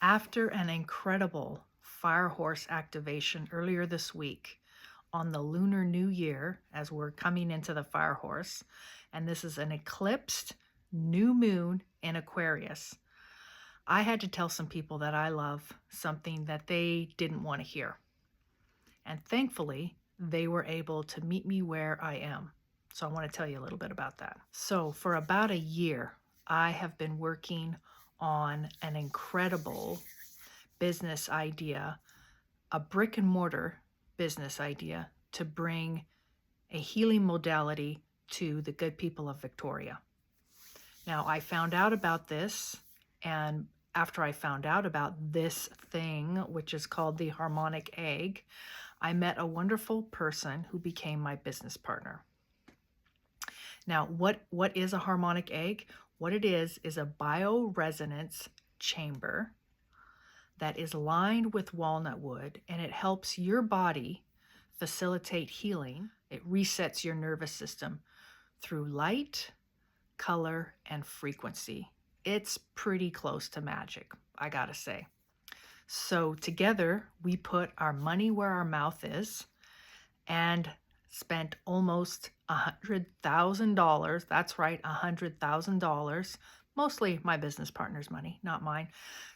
After an incredible fire horse activation earlier this week on the Lunar New Year, as we're coming into the fire horse, and this is an eclipsed new moon in Aquarius, I had to tell some people that I love something that they didn't want to hear. And thankfully, they were able to meet me where I am. So I want to tell you a little bit about that. So for about a year, I have been working on an incredible business idea, a brick and mortar business idea to bring a healing modality to the good people of Victoria. Now, I found out about this, and after I found out about this thing, which is called the harmonic egg, I met a wonderful person who became my business partner. Now, what is a harmonic egg? What it is a bioresonance chamber that is lined with walnut wood, and it helps your body facilitate healing. It resets your nervous system through light, color, and frequency. It's pretty close to magic, I gotta say. So together, we put our money where our mouth is and spent almost $100,000. That's right, $100,000, mostly my business partner's money, not mine,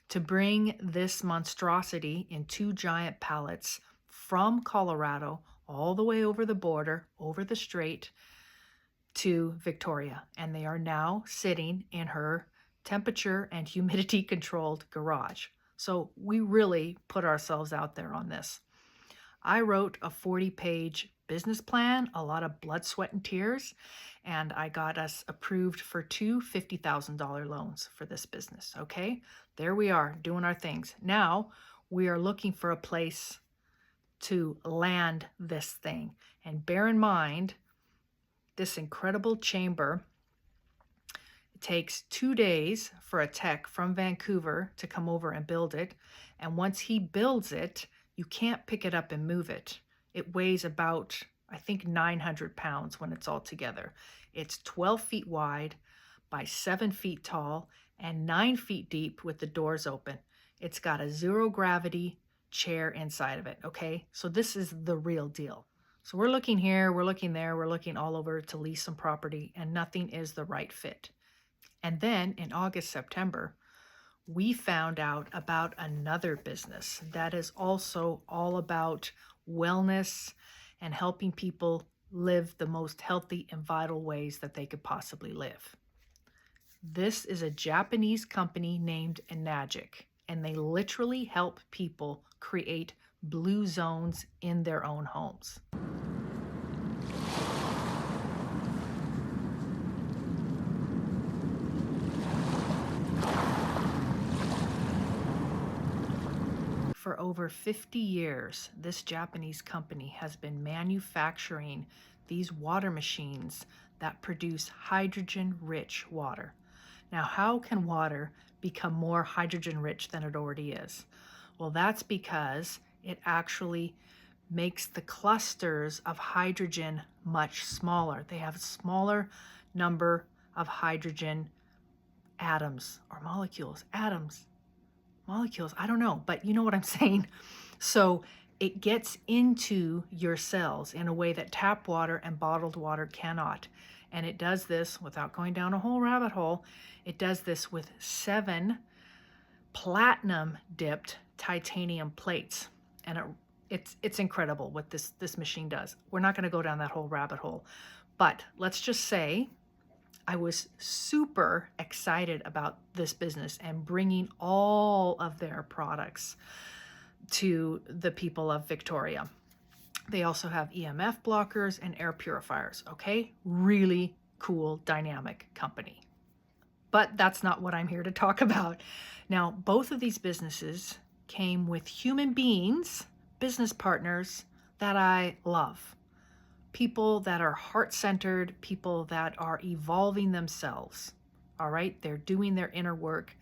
to bring this monstrosity in 2 giant pallets from Colorado all the way over the border, over the strait to Victoria. And they are now sitting in her temperature and humidity controlled garage. So we really put ourselves out there on this. I wrote a 40-page business plan, a lot of blood, sweat, and tears, and I got us approved for 2 $50,000 loans for this business, okay? There we are, doing our things. Now, we are looking for a place to land this thing. And bear in mind, this incredible chamber, it takes 2 days for a tech from Vancouver to come over and build it. And once he builds it, you can't pick it up and move it. It weighs about, I think, 900 pounds when it's all together. It's 12 feet wide by 7 feet tall and 9 feet deep with the doors open. It's got a zero gravity chair inside of it, okay? So this is the real deal. So we're looking here, we're looking there, we're looking all over to lease some property, and nothing is the right fit. And then in August, September, we found out about another business that is also all about wellness and helping people live the most healthy and vital ways that they could possibly live. This is a Japanese company named Enagic, and they literally help people create blue zones in their own homes. For over 50 years, this Japanese company has been manufacturing these water machines that produce hydrogen-rich water. Now, how can water become more hydrogen-rich than it already is? Well, that's because it actually makes the clusters of hydrogen much smaller. They have a smaller number of hydrogen atoms or molecules, molecules, I don't know, but you know what I'm saying. So it gets into your cells in a way that tap water and bottled water cannot. And it does this, without going down a whole rabbit hole, it does this with 7 platinum dipped titanium plates. And it's incredible what this machine does. We're not going to go down that whole rabbit hole, but let's just say I was super excited about this business and bringing all of their products to the people of Victoria. They also have EMF blockers and air purifiers, okay? Really cool, dynamic company. But that's not what I'm here to talk about. Now, both of these businesses came with human beings, business partners that I love. People that are heart-centered, people that are evolving themselves, all right? They're doing their inner work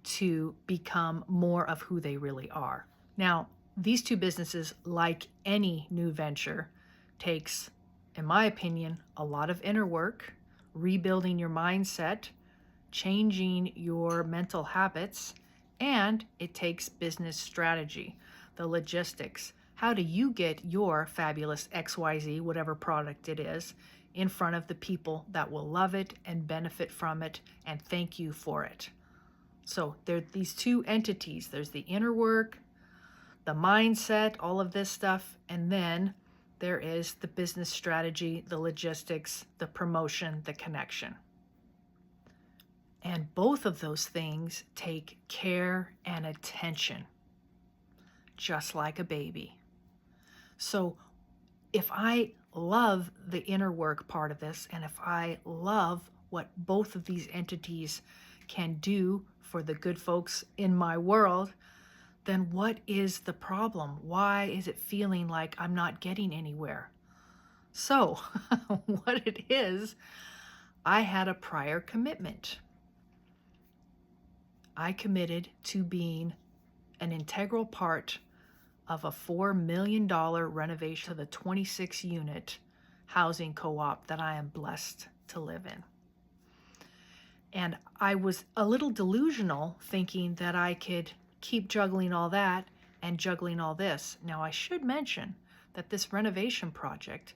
to become more of who they really are. Now, these 2 businesses, like any new venture, takes, in my opinion, a lot of inner work, rebuilding your mindset, changing your mental habits, And it takes business strategy, the logistics. How do you get your fabulous XYZ, whatever product it is, in front of the people that will love it and benefit from it and thank you for it? So there are these two entities. There's the inner work, the mindset, all of this stuff, and then there is the business strategy, the logistics, the promotion, the connection. And both of those things take care and attention, just like a baby. So if I love the inner work part of this, and if I love what both of these entities can do for the good folks in my world, then what is the problem? Why is it feeling like I'm not getting anywhere? So what it is, I had a prior commitment. I committed to being an integral part of a $4 million renovation of the 26 unit housing co-op that I am blessed to live in. And I was a little delusional thinking that I could keep juggling all that and juggling all this. Now, I should mention that this renovation project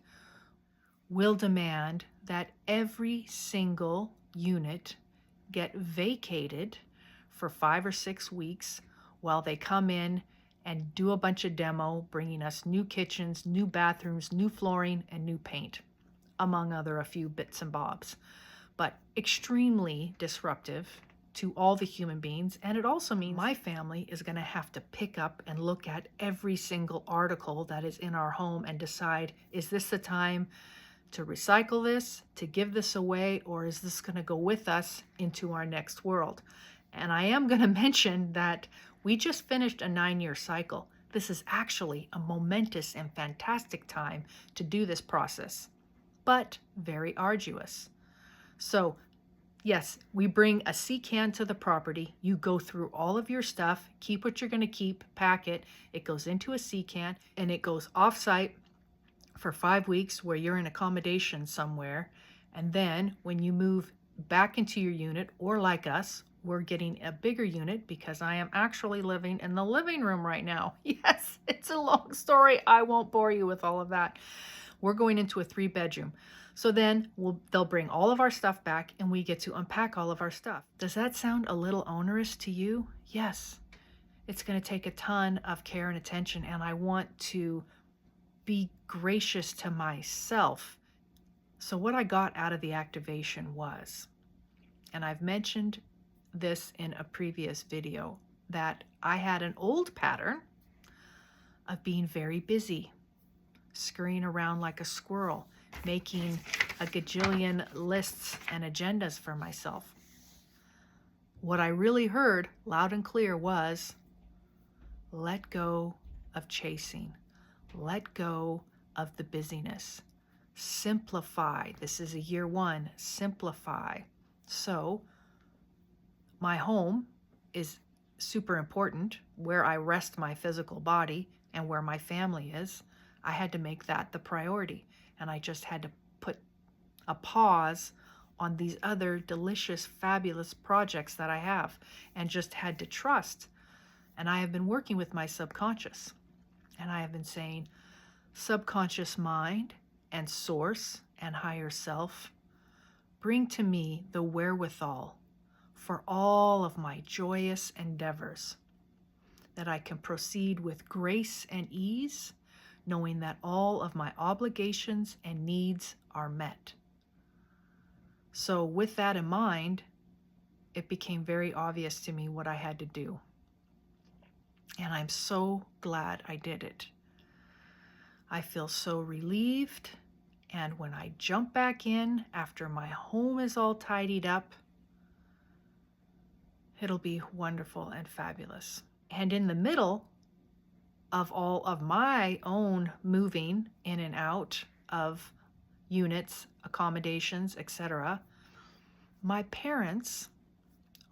will demand that every single unit get vacated for 5 or 6 weeks while they come in and do a bunch of demo, bringing us new kitchens, new bathrooms, new flooring, and new paint, among a few bits and bobs. But extremely disruptive to all the human beings. And it also means my family is going to have to pick up and look at every single article that is in our home and decide, is this the time to recycle this, to give this away, or is this going to go with us into our next world? And I am going to mention that we just finished a 9-year cycle. This is actually a momentous and fantastic time to do this process, but very arduous. So yes, we bring a sea can to the property. You go through all of your stuff, keep what you're going to keep, pack it. It goes into a sea can and it goes off-site for 5 weeks where you're in accommodation somewhere. And then when you move back into your unit, or like us, we're getting a bigger unit because I am actually living in the living room right now. Yes, it's a long story. I won't bore you with all of that. We're going into a 3-bedroom. So then they'll bring all of our stuff back and we get to unpack all of our stuff. Does that sound a little onerous to you? Yes, it's going to take a ton of care and attention, and I want to be gracious to myself. So what I got out of the activation was, and I've mentioned this in a previous video, that I had an old pattern of being very busy, scurrying around like a squirrel, making a gajillion lists and agendas for myself. What I really heard loud and clear was, let go of chasing. Let go of the busyness. Simplify. This is a year 1. Simplify. So my home is super important, where I rest my physical body and where my family is. I had to make that the priority. And I just had to put a pause on these other delicious, fabulous projects that I have, and just had to trust. And I have been working with my subconscious. And I have been saying, subconscious mind and source and higher self, bring to me the wherewithal for all of my joyous endeavors, that I can proceed with grace and ease, knowing that all of my obligations and needs are met. So with that in mind, it became very obvious to me what I had to do. And I'm so glad I did it. I feel so relieved. And when I jump back in after my home is all tidied up, it'll be wonderful and fabulous. And in the middle of all of my own moving in and out of units, accommodations, etc., my parents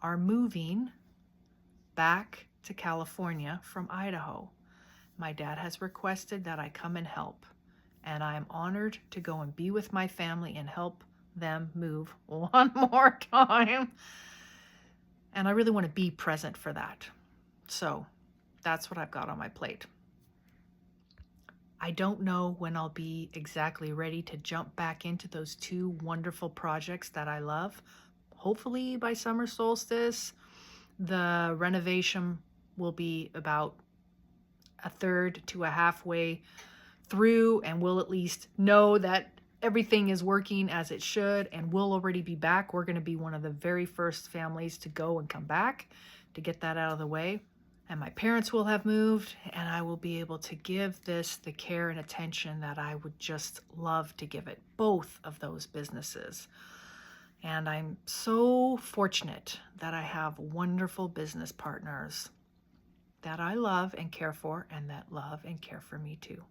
are moving back to California from Idaho. My dad has requested that I come and help, and I am honored to go and be with my family and help them move one more time. And I really want to be present for that. So that's what I've got on my plate. I don't know when I'll be exactly ready to jump back into those two wonderful projects that I love. Hopefully by summer solstice, the renovation will be about a third to a halfway through, and we'll at least know that everything is working as it should, and we'll already be back. We're going to be one of the very first families to go and come back to get that out of the way. And my parents will have moved, and I will be able to give this the care and attention that I would just love to give it, both of those businesses. And I'm so fortunate that I have wonderful business partners that I love and care for, and that love and care for me too.